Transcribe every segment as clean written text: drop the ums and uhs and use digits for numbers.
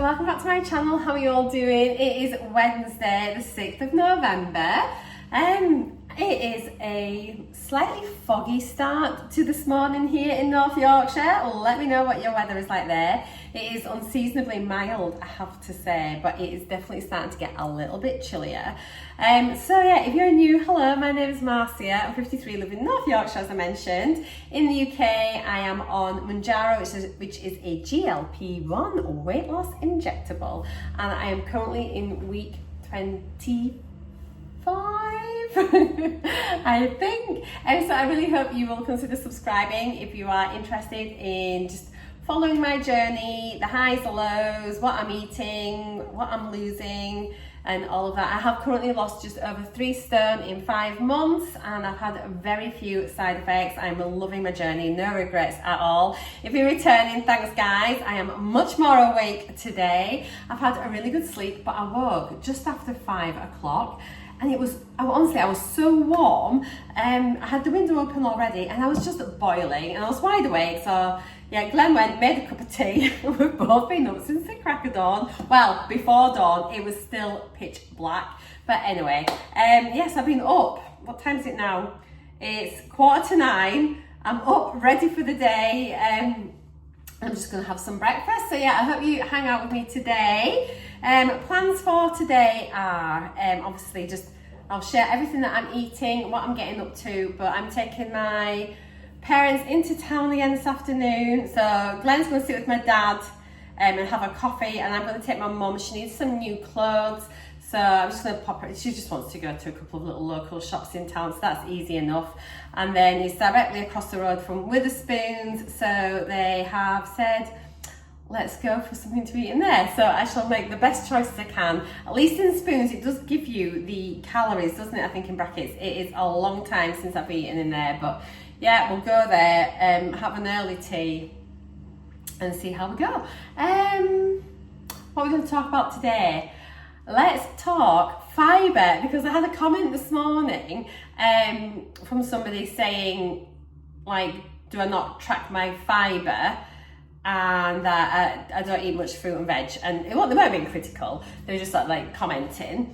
welcome back to my channel. How are you all doing? It is Wednesday the 6th of November. It is a slightly foggy start to this morning here in North Yorkshire. Let me know what your weather is like there. It is unseasonably mild, I have to say, but it is definitely starting to get a little bit chillier. So yeah, if you're new, hello, my name is Marcia. I'm 53, live in North Yorkshire, as I mentioned. In the UK, I am on Mounjaro, which is a GLP-1 weight loss injectable, and I am currently in week 25. I think. So I really hope you will consider subscribing if you are interested in just following my journey, the highs, the lows, what I'm eating, what I'm losing, and all of that. I have currently lost just over 3 stone in 5 months, and I've had very few side effects. I'm loving my journey, no regrets at all. If you're returning, thanks guys. I am much more awake today. I've had a really good sleep, but I woke just after 5 o'clock. And it was, honestly, I was so warm. I had the window open already and I was just boiling and I was wide awake. So yeah, Glenn went, made a cup of tea. We've both been up since the crack of dawn. Well, before dawn, it was still pitch black. But anyway, yes, I've been up. What time is it now? It's 9:15. I'm up, ready for the day. I'm just gonna have some breakfast. So yeah, I hope you hang out with me today. Plans for today are obviously just, I'll share everything that I'm eating, what I'm getting up to, but I'm taking my parents into town again this afternoon. So Glenn's gonna sit with my dad and have a coffee, and I'm gonna take my mum. She needs some new clothes. So I'm just gonna pop her, she just wants to go to a couple of little local shops in town, so that's easy enough. And then it's directly across the road from Witherspoons, so they have said, let's go for something to eat in there. So I shall make the best choices I can. At least in Spoons, it does give you the calories, doesn't it? I think in brackets. It is a long time since I've eaten in there, but yeah, we'll go there, have an early tea and see how we go. What are we gonna talk about today? Let's talk fibre, because I had a comment this morning from somebody saying, like, do I not track my fibre and that I don't eat much fruit and veg? And they weren't being critical, they were just like commenting.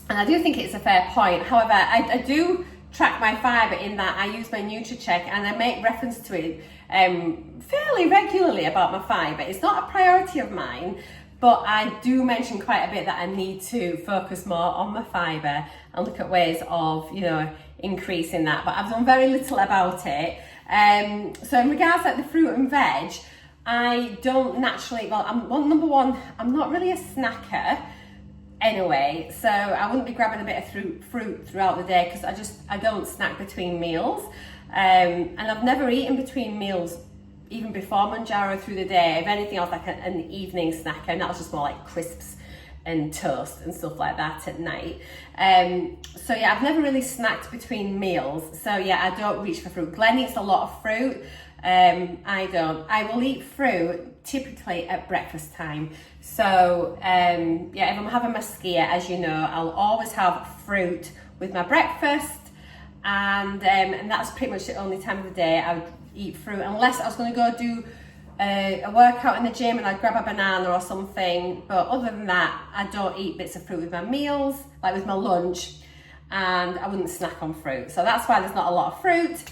And I do think it's a fair point. However, I do track my fibre in that I use my NUTRACHECK and I make reference to it fairly regularly about my fibre. It's not a priority of mine, but I do mention quite a bit that I need to focus more on my fibre and look at ways of, you know, increasing that. But I've done very little about it. So in regards to like the fruit and veg, I don't naturally, number one, I'm not really a snacker anyway. So I wouldn't be grabbing a bit of fruit throughout the day because I don't snack between meals. And I've never eaten between meals even before Mounjaro through the day. If anything, I was like an evening snacker, and that was just more like crisps and toast and stuff like that at night. So yeah, I've never really snacked between meals. So yeah, I don't reach for fruit. Glenn eats a lot of fruit. I don't. I will eat fruit typically at breakfast time. So yeah, if I'm having my skyr, as you know, I'll always have fruit with my breakfast, and that's pretty much the only time of the day I would eat fruit, unless I was going to go do a workout in the gym and I'd grab a banana or something. But other than that, I don't eat bits of fruit with my meals, like with my lunch, and I wouldn't snack on fruit. So that's why there's not a lot of fruit.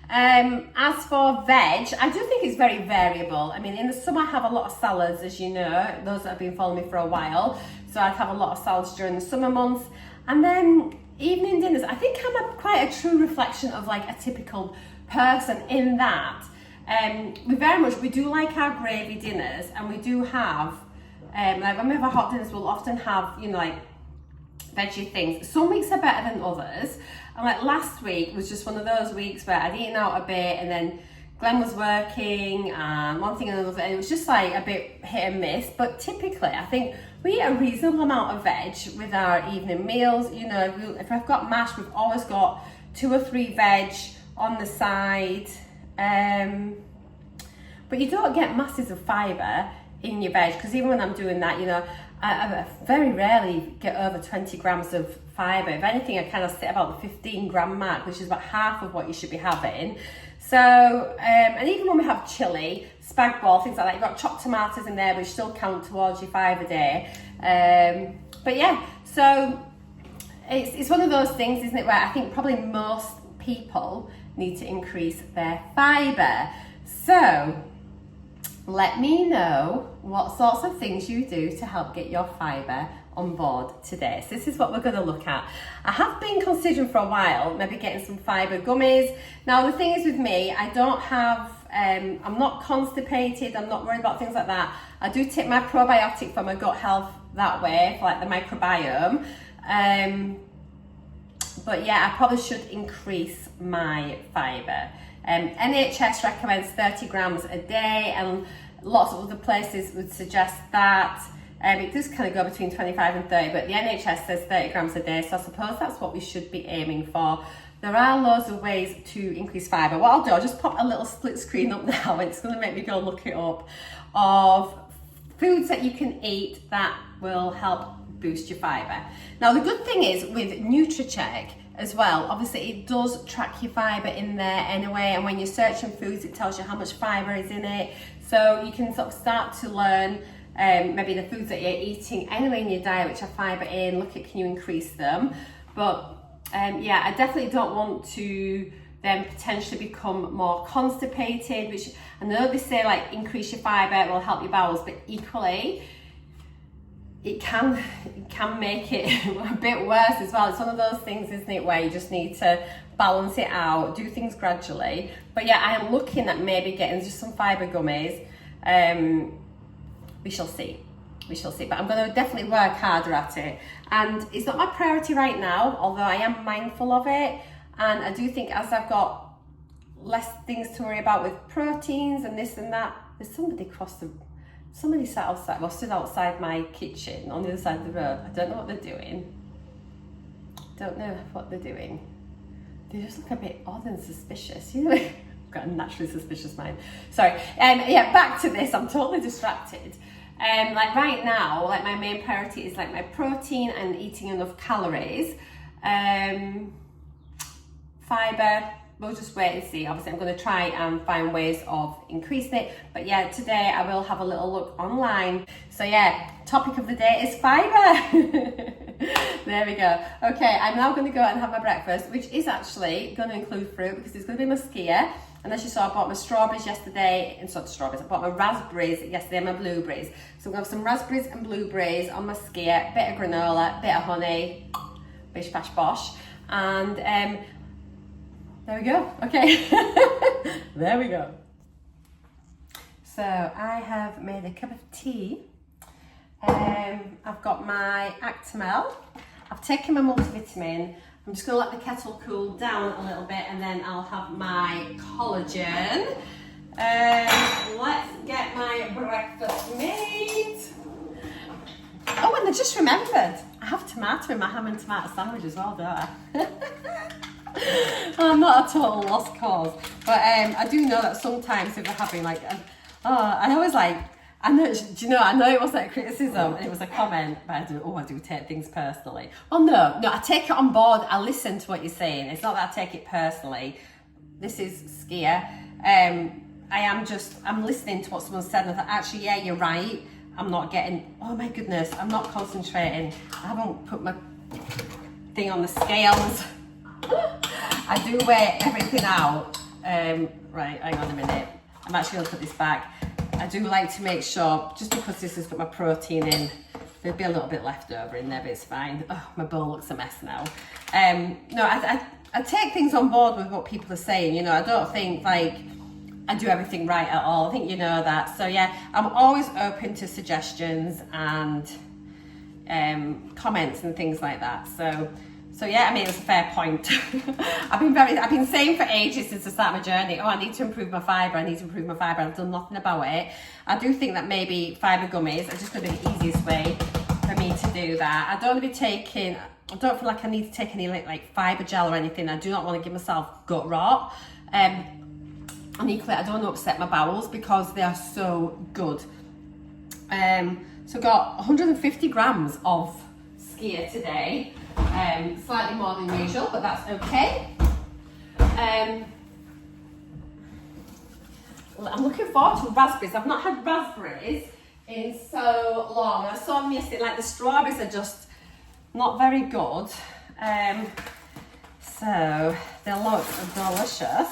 As for veg, I do think it's very variable. I mean, in the summer I have a lot of salads, as you know, those that have been following me for a while. So I'd have a lot of salads during the summer months. And then evening dinners, I think I'm quite a true reflection of like a typical person in that we do like our gravy dinners, and we do have like when we have our hot dinners, we'll often have, you know, like veggie things. Some weeks are better than others, and like last week was just one of those weeks where I'd eaten out a bit and then Glenn was working and one thing and another, and it was just like a bit hit and miss. But typically I think we eat a reasonable amount of veg with our evening meals. You know, if I've got mash, we've always got 2 or 3 veg on the side, but you don't get masses of fibre in your veg, because even when I'm doing that, you know, I very rarely get over 20 grams of fibre. If anything, I kind of sit about the 15 gram mark, which is about half of what you should be having. So, and even when we have chili, spag bol, things like that. You've got chopped tomatoes in there, which still count towards your fibre day. But yeah, so it's one of those things, isn't it, where I think probably most people need to increase their fibre. So let me know what sorts of things you do to help get your fibre on board today. So this is what we're going to look at. I have been considering for a while maybe getting some fibre gummies. Now the thing is with me, I don't have, I'm not constipated, I'm not worried about things like that. I do take my probiotic for my gut health that way, for like the microbiome. But yeah, I probably should increase my fibre. NHS recommends 30 grams a day, and lots of other places would suggest that. It does kind of go between 25 and 30, but the NHS says 30 grams a day, so I suppose that's what we should be aiming for. There are loads of ways to increase fibre. What I'll do, I'll just pop a little split screen up now, and it's going to make me go look it up, of foods that you can eat that will help boost your fibre. Now the good thing is with NUTRACHECK as well, obviously it does track your fibre in there anyway, and when you're searching foods it tells you how much fibre is in it, so you can sort of start to learn maybe the foods that you're eating anyway in your diet which are fibre in, look at can you increase them. But yeah, I definitely don't want to then potentially become more constipated, which I know they say like increase your fibre, it will help your bowels, but equally it can make it a bit worse as well. It's one of those things, isn't it, where you just need to balance it out, do things gradually. But yeah, I am looking at maybe getting just some fibre gummies. We shall see. We shall see, but I'm going to definitely work harder at it. And it's not my priority right now, although I am mindful of it. And I do think as I've got less things to worry about with proteins and this and that, there's somebody sat outside, well, stood outside my kitchen on the other side of the road. I don't know what they're doing. Don't know what they're doing. They just look a bit odd and suspicious, you know. I've got a naturally suspicious mind. Sorry. Yeah, back to this. I'm totally distracted. Like right now, like my main priority is like my protein and eating enough calories. Fibre, we'll just wait and see. Obviously I'm going to try and find ways of increasing it, but yeah, today I will have a little look online. So yeah, topic of the day is fibre. There we go. Okay, I'm now going to go and have my breakfast, which is actually going to include fruit because it's going to be my skier. And as you saw, I bought my strawberries yesterday, and not strawberries, I bought my raspberries yesterday and my blueberries. So I'm going to have some raspberries and blueberries on my skier, bit of granola, bit of honey, bish bash bosh, and there we go. Okay, there we go. So I have made a cup of tea. I've got my Actimel. I've taken my multivitamin. I'm just going to let the kettle cool down a little bit, and then I'll have my collagen. Let's get my breakfast made. Oh, and I just remembered, I have tomato in my ham and tomato sandwich as well, don't I? I'm not a total lost cause, but I do know that sometimes if we're having like, I always like, I know it wasn't a criticism, and it was a comment, but I do take things personally. Well, no, I take it on board. I listen to what you're saying. It's not that I take it personally. This is skier. I'm listening to what someone said, and I thought, actually, yeah, you're right. I'm not getting, oh my goodness, I'm not concentrating. I haven't put my thing on the scales. I do weigh everything out. Right, hang on a minute. I'm actually going to put this back. I do like to make sure, just because this has got my protein in, there'll be a little bit left over in there, but it's fine. Oh, my bowl looks a mess now. No, I take things on board with what people are saying, you know. I don't think like I do everything right at all. I think you know that. So yeah, I'm always open to suggestions and comments and things like that. So yeah, I mean, it's a fair point. I've been saying for ages since I started my journey, I need to improve my fibre, I've done nothing about it. I do think that maybe fibre gummies are just going to be the easiest way for me to do that. I don't feel like I need to take any like fibre gel or anything. I do not want to give myself gut rot. And equally, I don't want to upset my bowels because they are so good. So I've got 150 grams of skier today. Slightly more than usual, but that's okay. I'm looking forward to raspberries. I've not had raspberries in so long. I so miss it. Like the strawberries are just not very good. So they look delicious.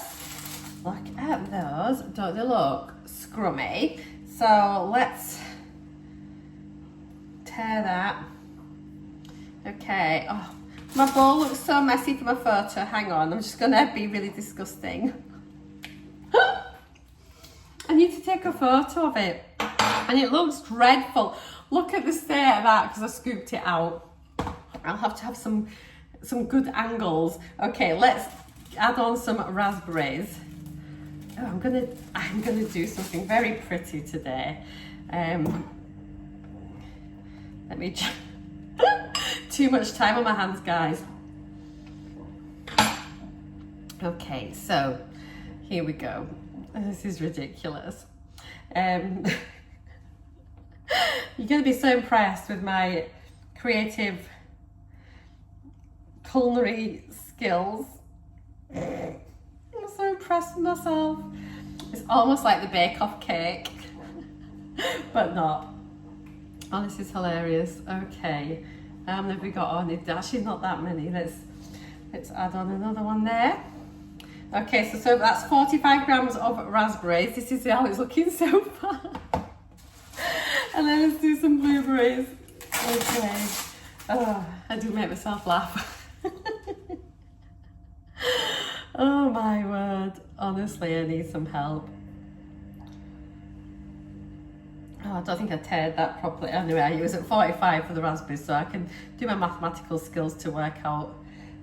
Look at those. Don't they look scrummy? So let's tear that. Okay. Oh, my bowl looks so messy for my photo. Hang on. I'm just going to be really disgusting. I need to take a photo of it. And it looks dreadful. Look at the state of that because I scooped it out. I'll have to have some good angles. Okay, let's add on some raspberries. Oh, I'm gonna do something very pretty today. Let me too much time on my hands, guys. Okay, so here we go. This is ridiculous. You're gonna be so impressed with my creative culinary skills. I'm so impressed with myself. It's almost like the Bake-Off cake, but not. Oh, this is hilarious. Okay, how many have we got on? It's actually not that many. Let's add on another one there. Okay, so that's 45 grams of raspberries. This is how it's looking so far. And then let's do some blueberries. Okay. Oh, I do make myself laugh. Oh my word. Honestly, I need some help. Oh, I don't think I teared that properly. Anyway, I was at 45 for the raspberries, so I can do my mathematical skills to work out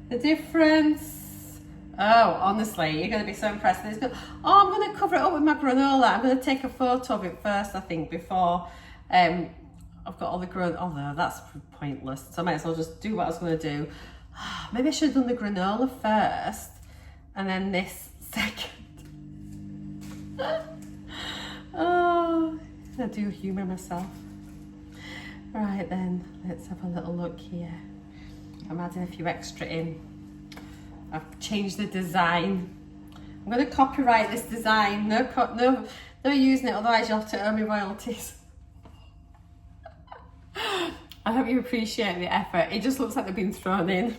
the difference. Oh, honestly, you're going to be so impressed. Oh, I'm going to cover it up with my granola. I'm going to take a photo of it first, I think, before I've got all the granola. Oh, no, that's pointless. So I might as well just do what I was going to do. Maybe I should have done the granola first and then this second. Oh, I do humour myself. Right then, let's have a little look here. I'm adding a few extra in. I've changed the design. I'm going to copyright this design. No using it, otherwise you'll have to owe me royalties. I hope you appreciate the effort. It just looks like they've been thrown in.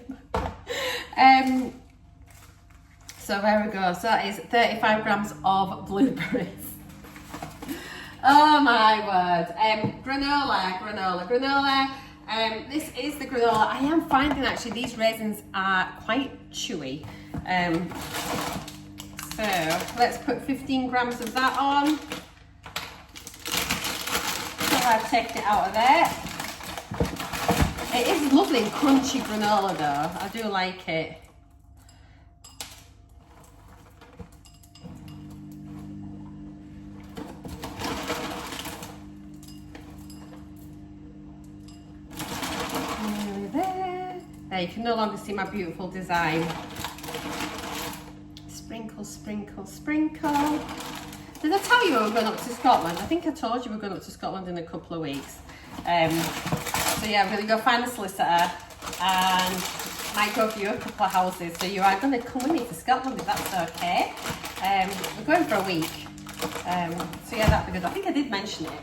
So there we go. So that is 35 grams of blueberries. Oh my word. Granola. This is the granola. I am finding actually these raisins are quite chewy. So let's put 15 grams of that on. So I've taken it out of there. It is lovely and crunchy granola though. I do like it. There, you can no longer see my beautiful design. Sprinkle, sprinkle, sprinkle. Did I tell you we were going up to Scotland? I think I told you we're going up to Scotland in a couple of weeks. So yeah, I'm going to go find a solicitor and might go view a couple of houses. So you are going to come with me to Scotland if that's okay. We're going for a week. So yeah, that'll be good. I think I did mention it.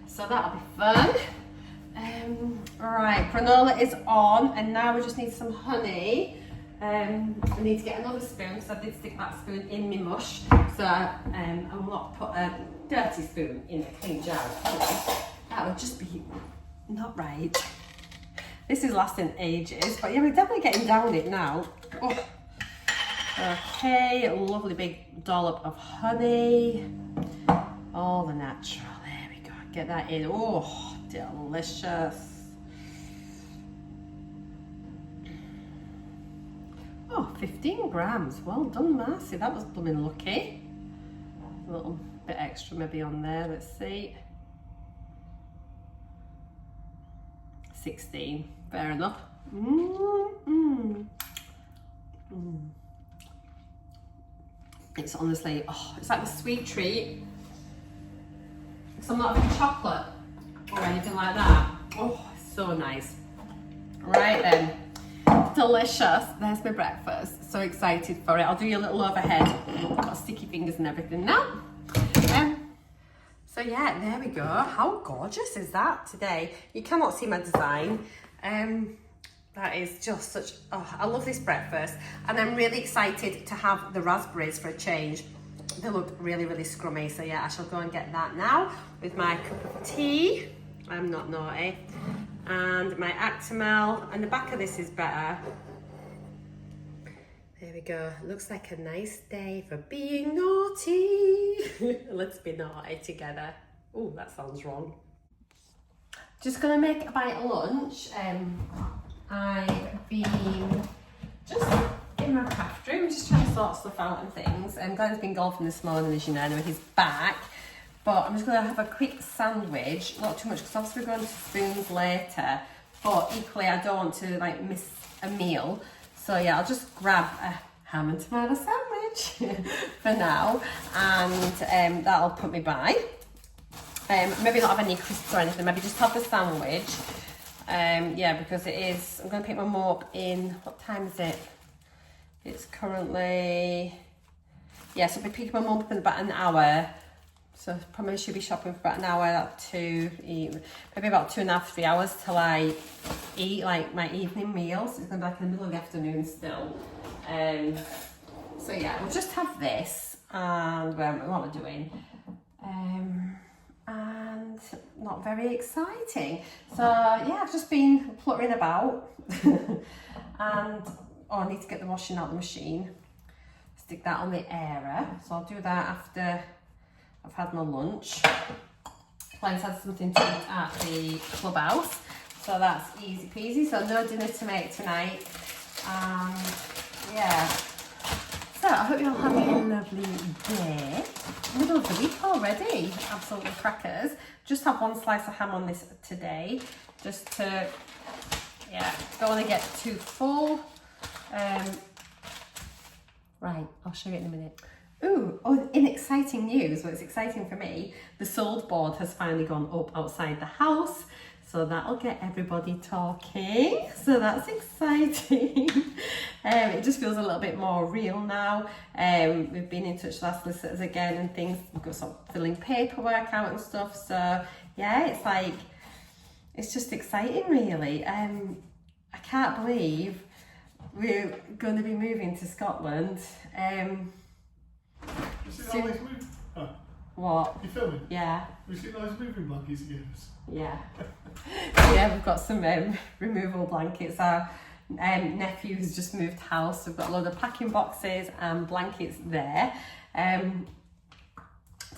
So that'll be fun. Right, granola is on, and now we just need some honey. I need to get another spoon because I did stick that spoon in my mush. So I will not put a dirty spoon in a clean jar. That would just be not right. This is lasting ages, but yeah, we're definitely getting down it now. Oh. Okay, a lovely big dollop of honey. All the natural. There we go. Get that in. Oh, delicious. Oh, 15 grams. Well done, Marcy. That was blooming lucky. A little bit extra maybe on there. Let's see. 16. Fair enough. It's honestly, it's like a sweet treat. So I'm not having chocolate or anything like that. Oh, it's so nice. Right then. Delicious. There's my breakfast. So excited for it. I'll do you a little overhead. Got sticky fingers and everything now. So yeah, there we go. How gorgeous is that today? You cannot see my design. That is just such, oh, I love this breakfast. And I'm really excited to have the raspberries for a change. They look really, really scrummy. So yeah, I shall go and get that now with my cup of tea. I'm not naughty. And my Actimel, and the back of this is better. There we go. Looks like a nice day for being naughty. Let's be naughty together. Oh, that sounds wrong. Just gonna make a bite of lunch. I've been just in my craft room, just trying to sort stuff out and things. Glenn's been golfing this morning, as you know, anyway, he's back. But I'm just gonna have a quick sandwich, not too much, because obviously we're going to Spoons later. But equally, I don't want to like miss a meal. So yeah, I'll just grab a ham and tomato sandwich for now, and that'll put me by. Maybe not have any crisps or anything, maybe just have the sandwich. Yeah, because it is, I'm going to pick my mum up in, what time is it? It's currently, yeah, so I'll be picking my mum up in about an hour. So probably should be shopping for about an hour to eat, maybe about 2.5 to 3 hours till I eat like my evening meals. So it's going to be like in the middle of the afternoon still. So yeah, we'll just have this and what am I doing? And not very exciting. So yeah, I've just been fluttering about and I need to get the washing out the machine. Stick that on the airer. So I'll do that after I've had my lunch. Glenn's had something to eat at the clubhouse, so that's easy peasy. So no dinner to make tonight. Yeah. So I hope you're having a lovely day. Middle of the week already. Absolutely crackers. Just have one slice of ham on this today, just to, yeah, don't want to get too full. Right, I'll show you in a minute. Ooh, oh, in exciting news, well, it's exciting for me, the sold board has finally gone up outside the house, so that'll get everybody talking, so that's exciting. It just feels a little bit more real now. We've been in touch with our solicitors again and things, we've got some filling paperwork out and stuff, so yeah, it's like, it's just exciting really. I can't believe we're going to be moving to Scotland. You see all these moving? Oh. What? You filming? Yeah. You see those moving blankets you gave us? Yeah. Yeah, we've got some removal blankets. Our nephew has just moved house. So we've got a load of packing boxes and blankets there. Don't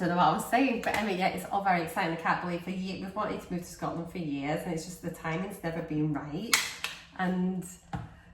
know what I was saying, but yeah, it's all very exciting. I can't believe for years, we've wanted to move to Scotland for years, and it's just the timing's never been right. And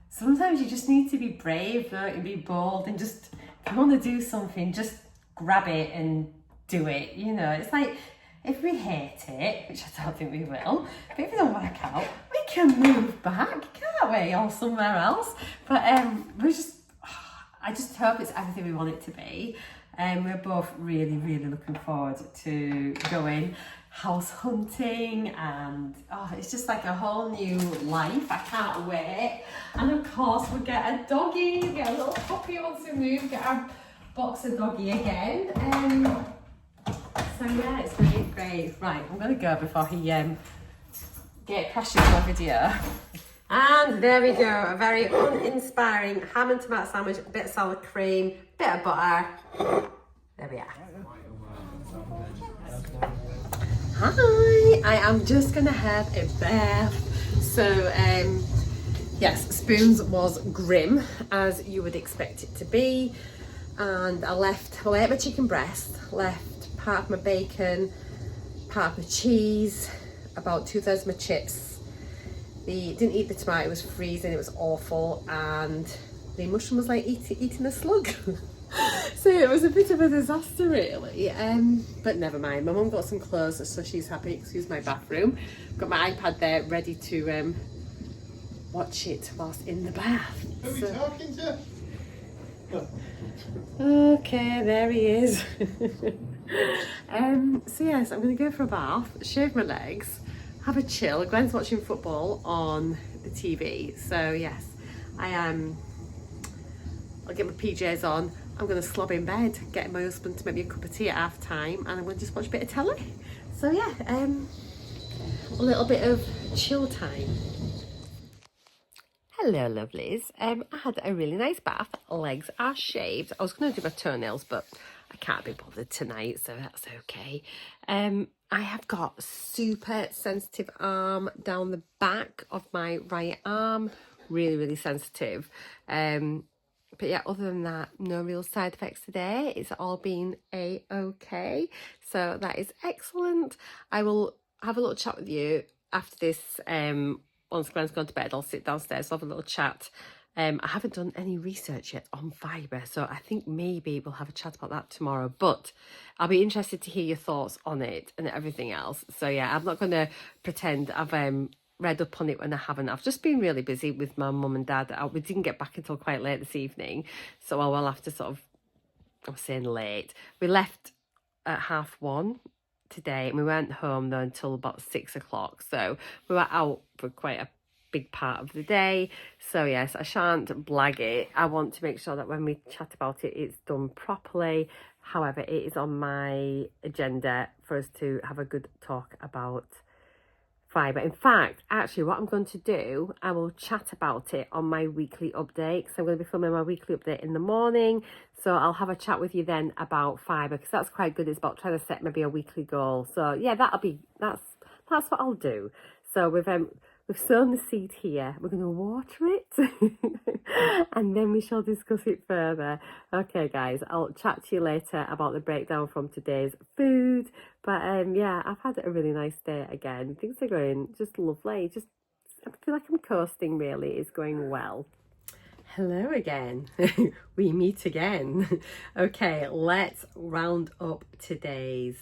sometimes you just need to be brave, don't you? Be bold, and just, if you want to do something, just grab it and do it. You know, it's like, if we hate it, which I don't think we will, but if it don't work out, we can move back, can't we? Or somewhere else. But I just hope it's everything we want it to be. We're both really, really looking forward to going house hunting, and it's just like a whole new life. I can't wait. And of course we'll get a doggy, get a little puppy once we move, get our boxer doggy again. So yeah, it's gonna be great. Right, I'm gonna go before he crashes my video. And there we go, a very uninspiring ham and tomato sandwich, a bit of sour cream, bit of butter. There we are. Hi, I am just gonna have a bath. So yes, Spoons was grim, as you would expect it to be. And I ate my chicken breast, left part of my bacon, part of my cheese, about 2/3 of my chips. Didn't eat the tomato, it was freezing, it was awful, and the mushroom was like eating a slug. So it was a bit of a disaster really, but never mind. My mum got some clothes, so she's happy. Excuse my bathroom. Got my iPad there ready to watch it whilst in the bath. Who are you talking to? Okay, there he is. So yes, I'm going to go for a bath, shave my legs, have a chill. Glenn's watching football on the TV, so yes, I'll get my PJs on, I'm going to slob in bed, getting my husband to make me a cup of tea at half time, and I'm going to just watch a bit of telly. So yeah, a little bit of chill time. Hello lovelies, I had a really nice bath, legs are shaved. I was going to do my toenails, but I can't be bothered tonight, so that's okay. I have got super sensitive arm down the back of my right arm, really sensitive. But yeah, other than that, no real side effects today. It's all been a-okay, so that is excellent. I will have a little chat with you after this. Once Glenn's gone to bed, I'll sit downstairs, have a little chat. I haven't done any research yet on fibre, so I think maybe we'll have a chat about that tomorrow, but I'll be interested to hear your thoughts on it and everything else. So yeah, I'm not going to pretend I've read up on it when I haven't. I've just been really busy with my mum and dad. We didn't get back until quite late this evening, so I will have to sort of, I'm saying late. We left at 1:30 today, and we went home though until about 6 o'clock, so we were out for quite a big part of the day. So yes, I shan't blag it. I want to make sure that when we chat about it, it's done properly. However, it is on my agenda for us to have a good talk about fibre. In fact, actually what I'm going to do, I will chat about it on my weekly update, because I'm going to be filming my weekly update in the morning, so I'll have a chat with you then about fibre, because that's quite good. It's about trying to set maybe a weekly goal. So yeah, that's what I'll do. So we've sown the seed here. We're going to water it and then we shall discuss it further. Okay guys, I'll chat to you later about the breakdown from today's food. But yeah, I've had a really nice day again. Things are going just lovely. Just, I feel like I'm coasting really. It's going well. Hello again. We meet again. Okay, let's round up today's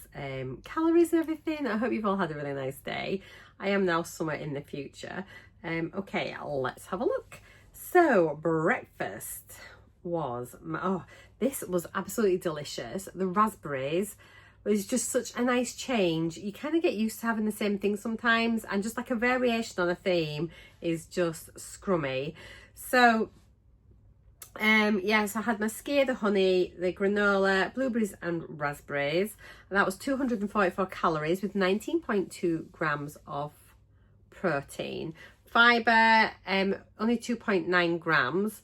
calories and everything. I hope you've all had a really nice day. I am now somewhere in the future. Okay, let's have a look. So breakfast was, this was absolutely delicious. The raspberries was just such a nice change. You kind of get used to having the same thing sometimes, and just like a variation on a theme is just scrummy. So yes, I had my skyr, the honey, the granola, blueberries and raspberries. And that was 244 calories with 19.2 grams of protein. Fibre, only 2.9 grams.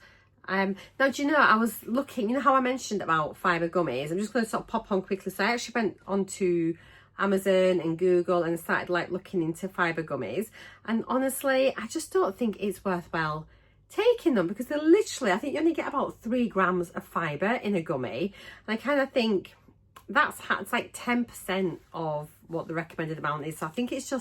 Now, do you know, I was looking, you know how I mentioned about fibre gummies? I'm just going to sort of pop on quickly. So I actually went onto Amazon and Google and started like looking into fibre gummies. And honestly, I just don't think it's worthwhile taking them, because they're literally, I think you only get about 3 grams of fibre in a gummy, and I kind of think it's like 10% of what the recommended amount is. So I think it's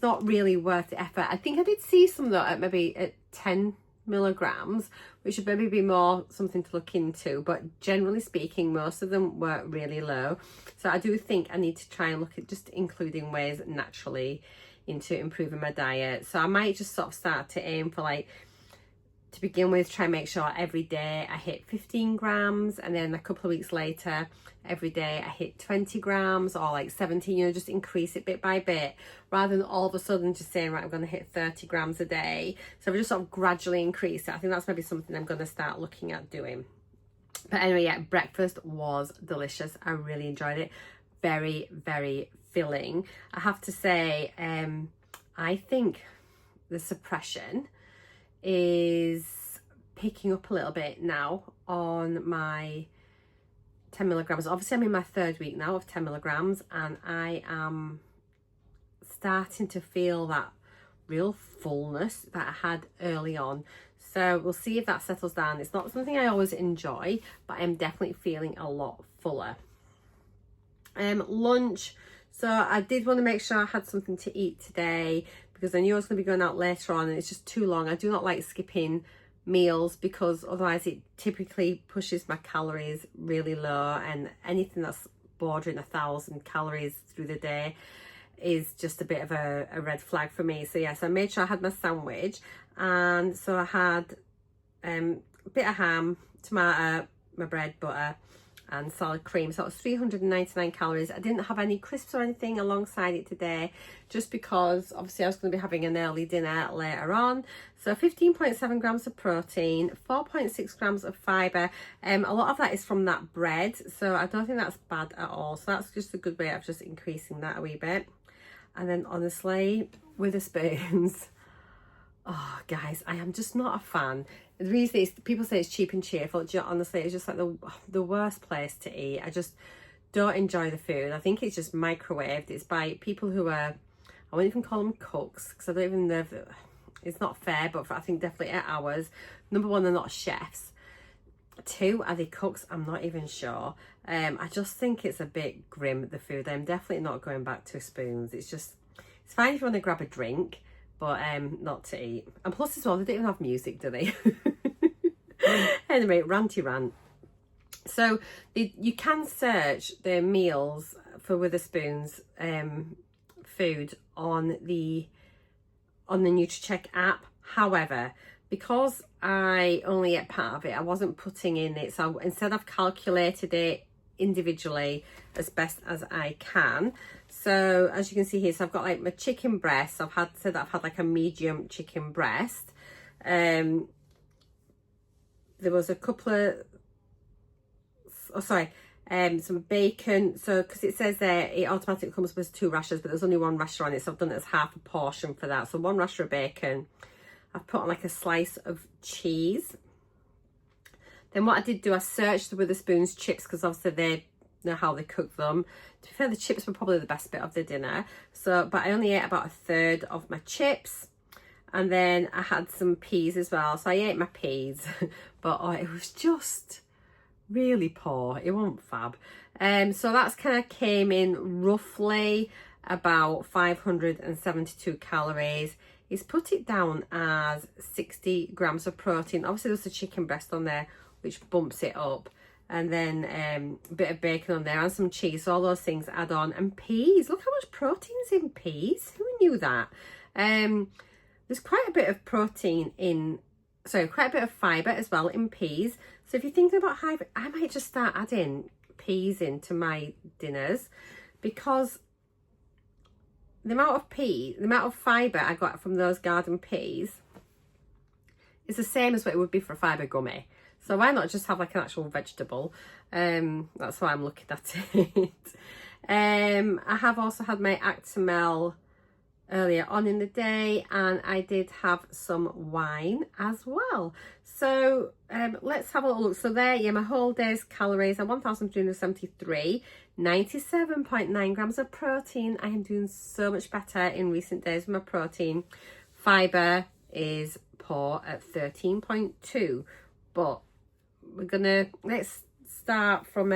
not really worth the effort. I think I did see some though at maybe at 10 milligrams, which should maybe be more something to look into, but generally speaking most of them were really low. So I do think I need to try and look at just including ways naturally into improving my diet. So I might just sort of start to aim for, like, to begin with, try and make sure every day I hit 15 grams, and then a couple of weeks later every day I hit 20 grams or like 17, you know, just increase it bit by bit, rather than all of a sudden just saying, right, I'm going to hit 30 grams a day. So we just sort of gradually increase it. I think that's maybe something I'm going to start looking at doing. But anyway, yeah, breakfast was delicious. I really enjoyed it. Very filling. I have to say, I think the suppression is picking up a little bit now on my 10 milligrams. Obviously I'm in my 3rd week now of 10 milligrams, and I am starting to feel that real fullness that I had early on. So we'll see if that settles down. It's not something I always enjoy, but I'm definitely feeling a lot fuller. Lunch, so I did want to make sure I had something to eat today, because I knew I was going to be going out later on and it's just too long. I do not like skipping meals, because otherwise it typically pushes my calories really low, and anything that's bordering 1,000 calories through the day is just a bit of a red flag for me. So yes, I made sure I had my sandwich, and so I had a bit of ham, tomato, my bread, butter, and salad cream. So it was 399 calories. I didn't have any crisps or anything alongside it today, just because obviously I was going to be having an early dinner later on. So 15.7 grams of protein, 4.6 grams of fibre. A lot of that is from that bread, so I don't think that's bad at all. So that's just a good way of just increasing that a wee bit. And then honestly, with the spoons, oh guys, I am just not a fan. The reason is people say it's cheap and cheerful. Honestly, it's just like the worst place to eat. I just don't enjoy the food. I think it's just microwaved. It's by people who are, I won't even call them cooks, because I don't even know if it's not fair, but I think definitely at ours. Number one, they're not chefs. Two, are they cooks? I'm not even sure. I just think it's a bit grim, the food. I'm definitely not going back to spoons. It's fine if you want to grab a drink, but not to eat. And plus as well, they don't even have music, do they? Anyway, ranty rant. So you can search the meals for Witherspoon's food on the NUTRACHECK app. However, because I only ate part of it, I wasn't putting in it. So instead I've calculated it individually as best as I can. So as you can see here, so I've got like my chicken breast. I've had like a medium chicken breast. There was a couple of, some bacon. So because it says there it automatically comes with 2 rashers, but there's only 1 rasher on it, so I've done it as half a portion for that. So 1 rasher of bacon. I've put on like a slice of cheese. Then what I did do, I searched the Witherspoon's chips, because obviously they know how they cook them. To be fair, the chips were probably the best bit of the dinner. So, but I only ate about 1/3 of my chips. And then I had some peas as well. So I ate my peas, but it was just really poor. It wasn't fab. So that's kind of came in roughly about 572 calories. He's put it down as 60 grams of protein. Obviously there's a chicken breast on there, which bumps it up. And then a bit of bacon on there and some cheese. So all those things add on. And peas. Look how much protein's in peas. Who knew that? There's quite a bit of protein in, quite a bit of fibre as well in peas. So if you're thinking about fibre, I might just start adding peas into my dinners, because the amount of fibre I got from those garden peas is the same as what it would be for a fibre gummy. So why not just have like an actual vegetable? That's why I'm looking at it. I have also had my Actimel earlier on in the day, and I did have some wine as well. So let's have a little look. So there, yeah, my whole day's calories are 1,373, 97.9 grams of protein. I am doing so much better in recent days with my protein. Fibre is poor at 13.2, but let's start from,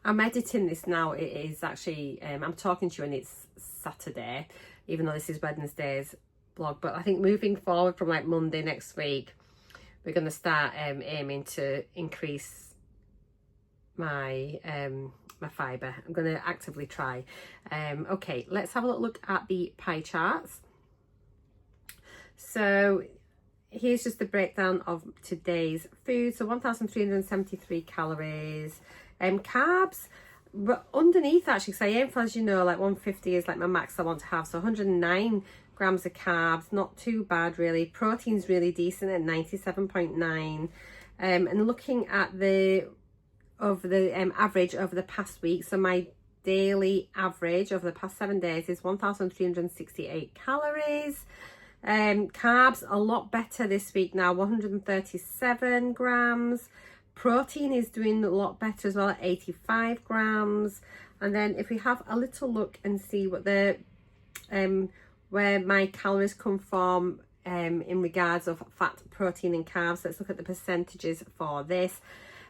I'm editing this now. It is actually, I'm talking to you and it's Saturday, even though this is Wednesday's blog. But I think moving forward from like Monday next week, we're going to start aiming to increase my my fibre. I'm going to actively try. Okay, let's have a look at the pie charts. So here's just the breakdown of today's food. So 1,373 calories. Carbs, but underneath actually, because I aim for, as you know, like 150 is like my max I want to have. So 109 grams of carbs, not too bad really. Protein's really decent at 97.9. And looking at the average over the past week, so my daily average over the past 7 days is 1,368 calories. Carbs a lot better this week now, 137 grams. Protein is doing a lot better as well at 85 grams. And then if we have a little look and see what the where my calories come from in regards of fat, protein and carbs, let's look at the percentages for this.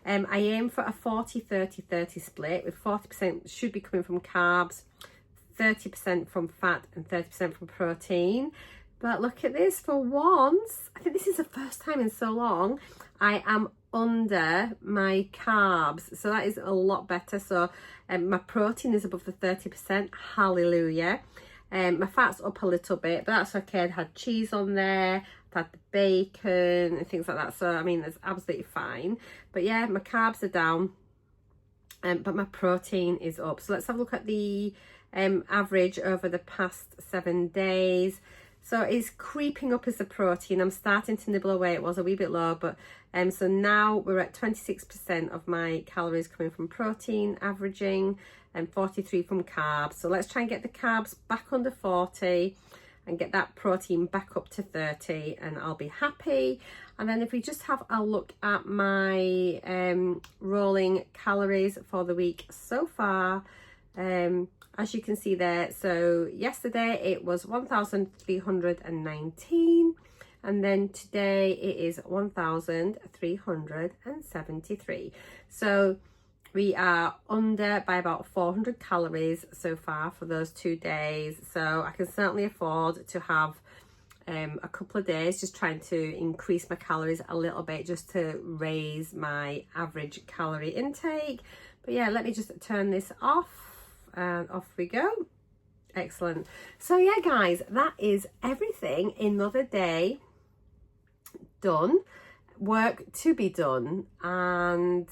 I aim for a 40-30-30 split, with 40% should be coming from carbs, 30% from fat and 30% from protein. But look at this, for once, I think this is the first time in so long I am under my carbs, so that is a lot better. So my protein is above the 30%, hallelujah. My fat's up a little bit, but that's okay. I'd had cheese on there, I've had the bacon and things like that, so I mean it's absolutely fine. But yeah, my carbs are down but my protein is up. So let's have a look at the average over the past 7 days. So it's creeping up as the protein. I'm starting to nibble away. It was a wee bit low, but so now we're at 26% of my calories coming from protein, averaging, and 43 from carbs. So let's try and get the carbs back under 40 and get that protein back up to 30, and I'll be happy. And then if we just have a look at my rolling calories for the week so far, as you can see there, so yesterday it was 1,319, and then today it is 1,373. So we are under by about 400 calories so far for those 2 days. So I can certainly afford to have a couple of days just trying to increase my calories a little bit, just to raise my average calorie intake. But yeah, let me just turn this off, and off we go. Excellent. So yeah, guys, that is everything. Another day done, work to be done. And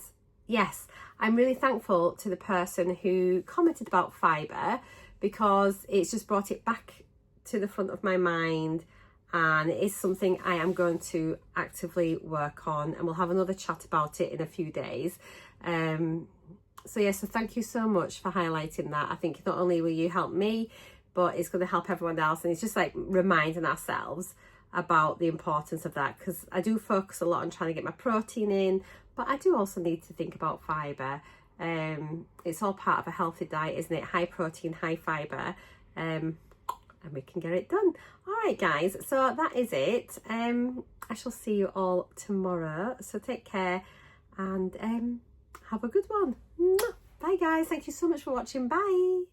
yes, I'm really thankful to the person who commented about fibre, because it's just brought it back to the front of my mind, and it is something I am going to actively work on, and we'll have another chat about it in a few days. So yeah, so thank you so much for highlighting that. I think not only will you help me, but it's going to help everyone else, and it's just like reminding ourselves about the importance of that, because I do focus a lot on trying to get my protein in, but I do also need to think about fibre. It's all part of a healthy diet, isn't it? High protein, high fibre, and we can get it done. All right, guys, so that is it. I shall see you all tomorrow, so take care and have a good one. Bye, guys. Thank you so much for watching. Bye.